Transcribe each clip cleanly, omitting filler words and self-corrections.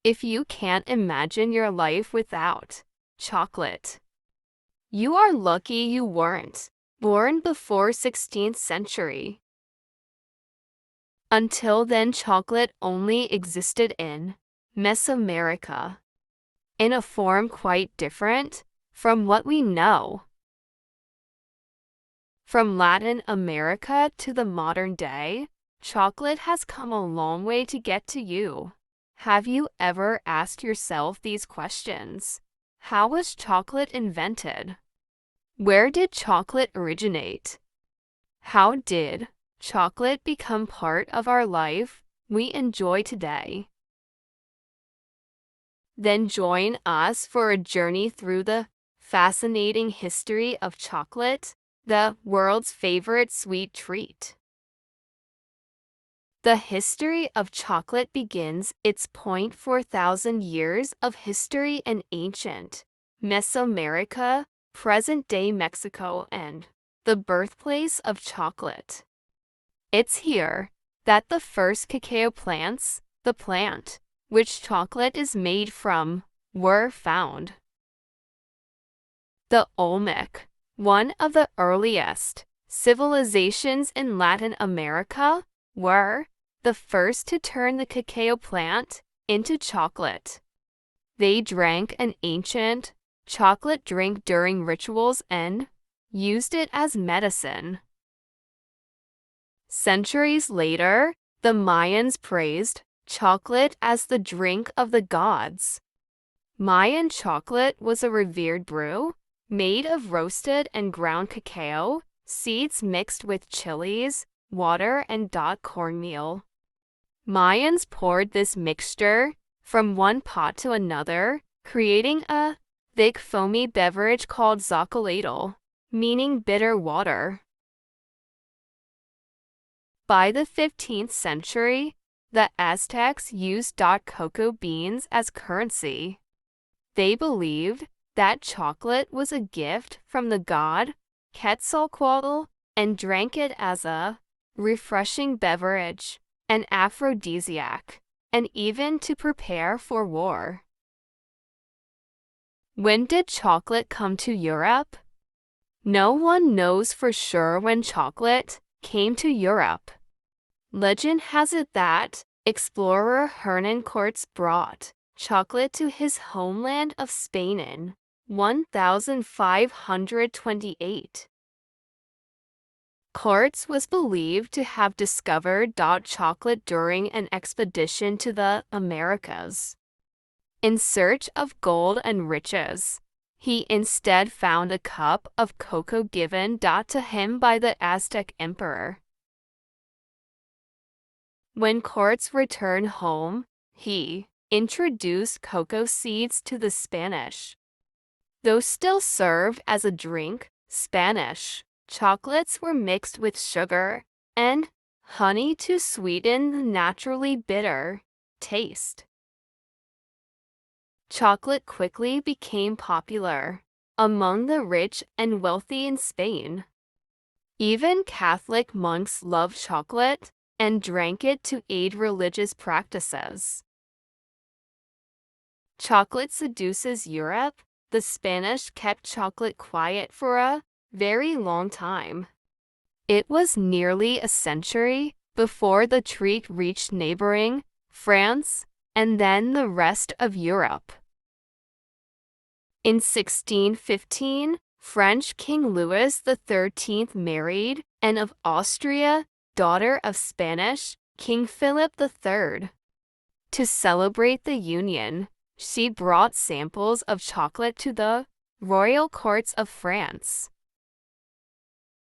If you can't imagine your life without chocolate, you are lucky you weren't born before 16th century. Until then, chocolate only existed in Mesoamerica, in a form quite different from what we know. From Latin America to the modern day, chocolate has come a long way to get to you. Have you ever asked yourself these questions? How was chocolate invented? Where did chocolate originate? How did chocolate become part of our life we enjoy today? Then join us for a journey through the fascinating history of chocolate, the world's favorite sweet treat. The history of chocolate begins its 4,000 years of history in ancient Mesoamerica, present-day Mexico, and the birthplace of chocolate. It's here that the first cacao plants, the plant which chocolate is made from, were found. The Olmec, one of the earliest civilizations in Latin America, were the first to turn the cacao plant into chocolate. They drank an ancient chocolate drink during rituals and used it as medicine. Centuries later, the Mayans praised chocolate as the drink of the gods. Mayan chocolate was a revered brew made of roasted and ground cacao, seeds mixed with chilies, water, and cornmeal. Mayans poured this mixture from one pot to another, creating a thick foamy beverage called zacalatl, meaning bitter water. By the 15th century, the Aztecs used cocoa beans as currency. They believed that chocolate was a gift from the god Quetzalcoatl and drank it as a refreshing beverage, an aphrodisiac, and even to prepare for war. When did chocolate come to Europe? No one knows for sure when chocolate came to Europe. Legend has it that explorer Hernan Cortes brought chocolate to his homeland of Spain in 1528. Cortes was believed to have discovered chocolate during an expedition to the Americas. In search of gold and riches, he instead found a cup of cocoa given to him by the Aztec emperor. When Cortes returned home, he introduced cocoa seeds to the Spanish. Though still served as a drink, Spanish chocolates were mixed with sugar and honey to sweeten the naturally bitter taste. Chocolate quickly became popular among the rich and wealthy in Spain. Even Catholic monks loved chocolate and drank it to aid religious practices. Chocolate seduces Europe. The Spanish kept chocolate quiet for a very long time. It was nearly a century before the treat reached neighboring France and then the rest of Europe. In 1615, French King Louis XIII married Anne of Austria, daughter of Spanish King Philip III. To celebrate the union, she brought samples of chocolate to the royal courts of France.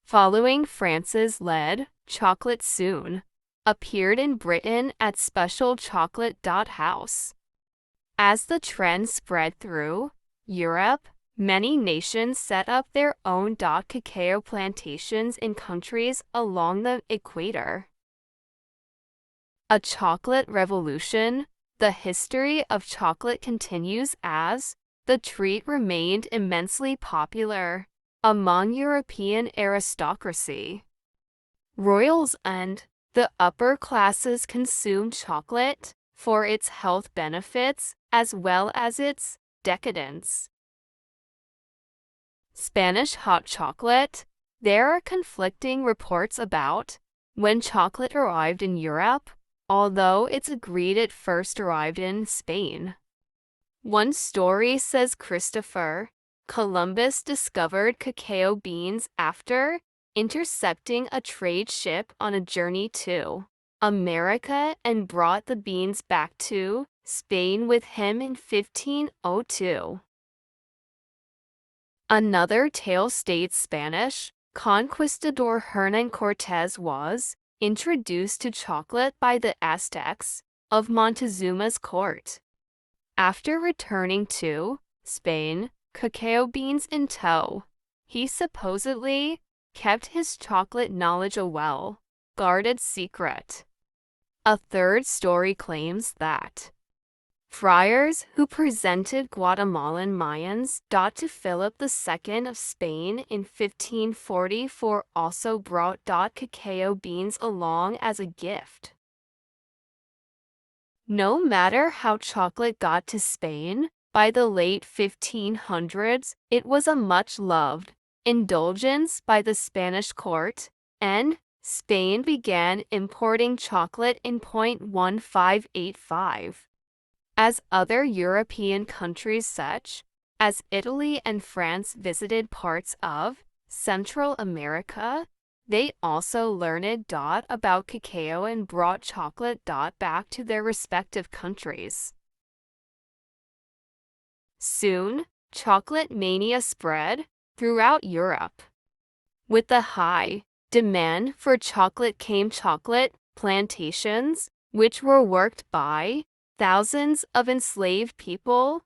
Following France's lead, chocolate soon appeared in Britain at special chocolate house. As the trend spread through Europe, many nations set up their own cacao plantations in countries along the equator. A chocolate revolution. The history of chocolate continues as the treat remained immensely popular among European aristocracy. Royals and the upper classes consumed chocolate for its health benefits as well as its decadence. Spanish hot chocolate. There are conflicting reports about when chocolate arrived in Europe, although it's agreed it first arrived in Spain. One story says Christopher Columbus discovered cacao beans after intercepting a trade ship on a journey to America and brought the beans back to Spain with him in 1502. Another tale states Spanish conquistador Hernán Cortés was introduced to chocolate by the Aztecs of Montezuma's court. After returning to Spain, cacao beans in tow, he supposedly kept his chocolate knowledge a well-guarded secret. A third story claims that friars who presented Guatemalan Mayans to Philip II of Spain in 1544 also brought cacao beans along as a gift. No matter how chocolate got to Spain, by the late 1500s, it was a much-loved indulgence by the Spanish court, and Spain began importing chocolate in 1585. As other European countries such as Italy and France visited parts of Central America, they also learned about cacao and brought chocolate back to their respective countries. Soon, chocolate mania spread throughout Europe. With the high demand for chocolate came chocolate plantations, which were worked by thousands of enslaved people.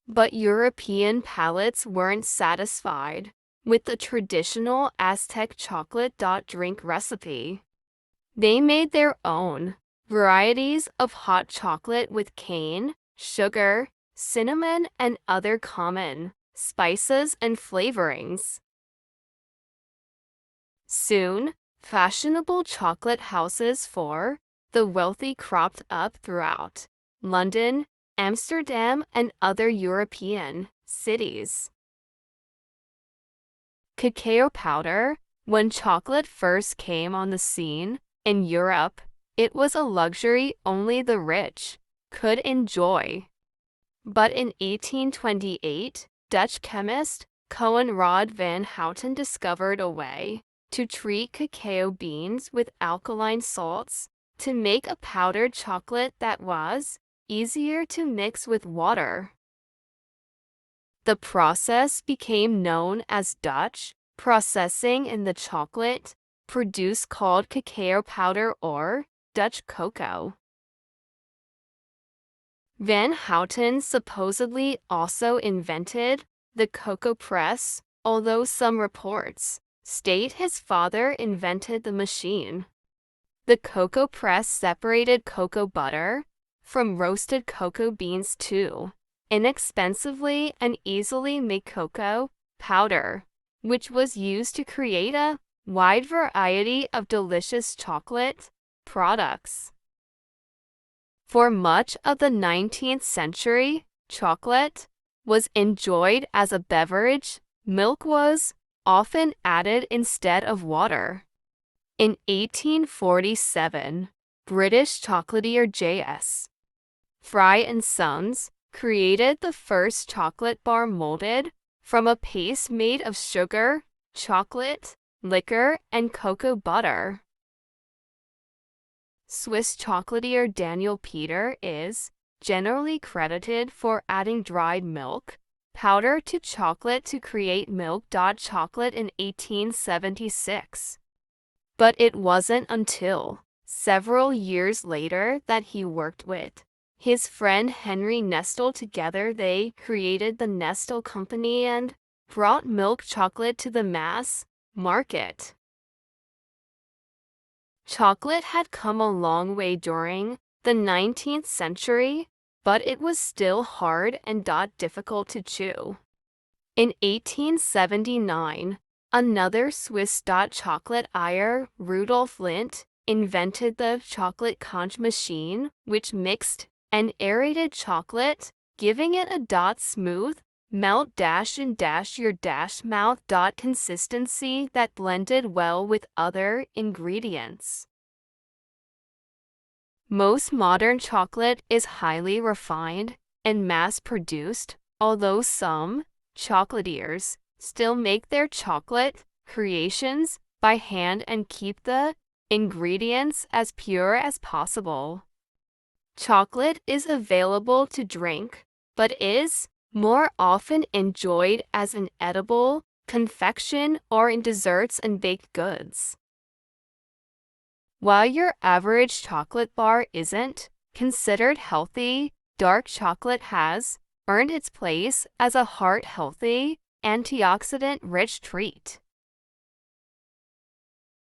But European palates weren't satisfied with the traditional Aztec chocolate drink recipe. They made their own varieties of hot chocolate with cane, sugar, cinnamon, and other common spices and flavorings. Soon, fashionable chocolate houses for the wealthy cropped up throughout London, Amsterdam, and other European cities. Cacao powder. When chocolate first came on the scene in Europe, it was a luxury only the rich could enjoy. But in 1828, Dutch chemist Coenraad van Houten discovered a way to treat cacao beans with alkaline salts to make a powdered chocolate that was easier to mix with water. The process became known as Dutch processing, and the chocolate produced called cacao powder or Dutch cocoa. Van Houten supposedly also invented the cocoa press, although some reports state his father invented the machine. The cocoa press separated cocoa butter from roasted cocoa beans to inexpensively and easily make cocoa powder, which was used to create a wide variety of delicious chocolate products. For much of the 19th century, chocolate was enjoyed as a beverage. Milk was often added instead of water. In 1847, British chocolatier J.S. Fry and Sons created the first chocolate bar molded from a paste made of sugar, chocolate, liquor, and cocoa butter. Swiss chocolatier Daniel Peter is generally credited for adding dried milk powder to chocolate to create milk chocolate in 1876. But it wasn't until several years later that he worked with his friend Henry Nestle. Together they created the Nestle Company and brought milk chocolate to the mass market. Chocolate had come a long way during the 19th century, but it was still hard and difficult to chew. In 1879, another Swiss chocolate-ier, Rudolf Lindt, invented the chocolate conch machine, which mixed and aerated chocolate, giving it a smooth, melt dash and dash your dash mouth consistency that blended well with other ingredients. Most modern chocolate is highly refined and mass-produced, although some chocolatiers still make their chocolate creations by hand and keep the ingredients as pure as possible. Chocolate is available to drink, but is more often enjoyed as an edible, confection, or in desserts and baked goods. While your average chocolate bar isn't considered healthy, dark chocolate has earned its place as a heart-healthy, antioxidant-rich treat.